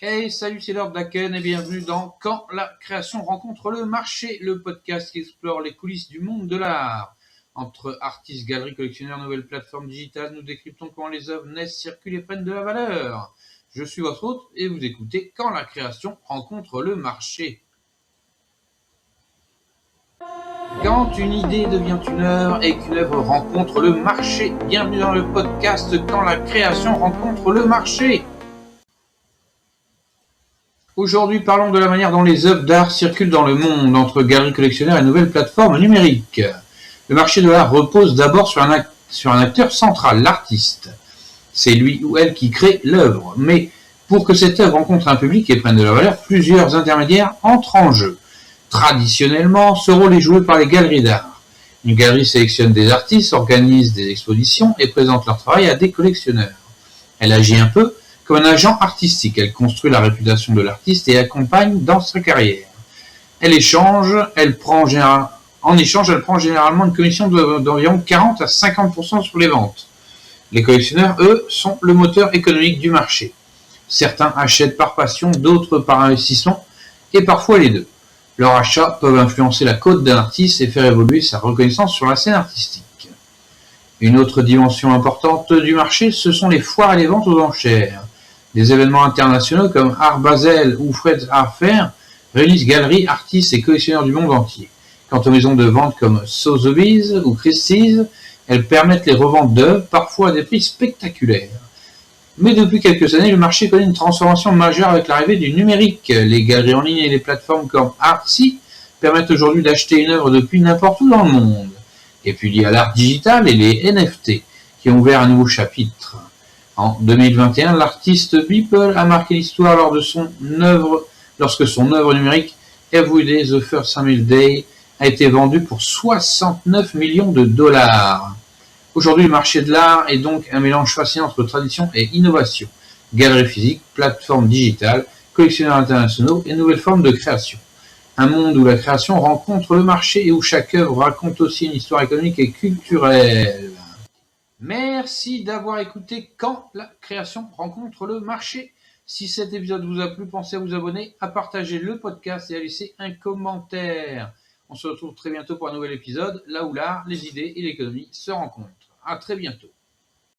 Hey, salut, c'est Lord Daken et bienvenue dans Quand la création rencontre le marché, le podcast qui explore les coulisses du monde de l'art. Entre artistes, galeries, collectionneurs, nouvelles plateformes digitales, nous décryptons comment les œuvres naissent, circulent et prennent de la valeur. Je suis votre hôte et vous écoutez Quand la création rencontre le marché. Quand une idée devient une œuvre et qu'une œuvre rencontre le marché, bienvenue dans le podcast Quand la création rencontre le marché. Aujourd'hui, parlons de la manière dont les œuvres d'art circulent dans le monde, entre galeries collectionneurs et nouvelles plateformes numériques. Le marché de l'art repose d'abord sur un acteur central, l'artiste. C'est lui ou elle qui crée l'œuvre. Mais pour que cette œuvre rencontre un public et prenne de la valeur, plusieurs intermédiaires entrent en jeu. Traditionnellement, ce rôle est joué par les galeries d'art. Une galerie sélectionne des artistes, organise des expositions et présente leur travail à des collectionneurs. Elle agit un peu comme un agent artistique. Elle construit la réputation de l'artiste et accompagne dans sa carrière. En échange, elle prend généralement une commission d'environ 40 à 50% sur les ventes. Les collectionneurs, eux, sont le moteur économique du marché. Certains achètent par passion, d'autres par investissement, et parfois les deux. Leurs achats peuvent influencer la cote d'un artiste et faire évoluer sa reconnaissance sur la scène artistique. Une autre dimension importante du marché, ce sont les foires et les ventes aux enchères. Des événements internationaux comme Art Basel ou Fred's Art Fair réunissent galeries, artistes et collectionneurs du monde entier. Quant aux maisons de vente comme Sotheby's ou Christie's, elles permettent les reventes d'œuvres, parfois à des prix spectaculaires. Mais depuis quelques années, le marché connaît une transformation majeure avec l'arrivée du numérique. Les galeries en ligne et les plateformes comme Artsy permettent aujourd'hui d'acheter une œuvre depuis n'importe où dans le monde. Et puis il y a l'art digital et les NFT qui ont ouvert un nouveau chapitre. En 2021, l'artiste Beeple a marqué l'histoire lorsque son œuvre numérique Everyday the First Samuel Day a été vendue pour 69 millions de dollars. Aujourd'hui, le marché de l'art est donc un mélange fascinant entre tradition et innovation. Galeries physiques, plateformes digitales, collectionneurs internationaux et nouvelles formes de création. Un monde où la création rencontre le marché et où chaque œuvre raconte aussi une histoire économique et culturelle. Merci d'avoir écouté Quand la création rencontre le marché. Si cet épisode vous a plu, pensez à vous abonner, à partager le podcast et à laisser un commentaire. On se retrouve très bientôt pour un nouvel épisode, là où l'art, les idées et l'économie se rencontrent. À très bientôt.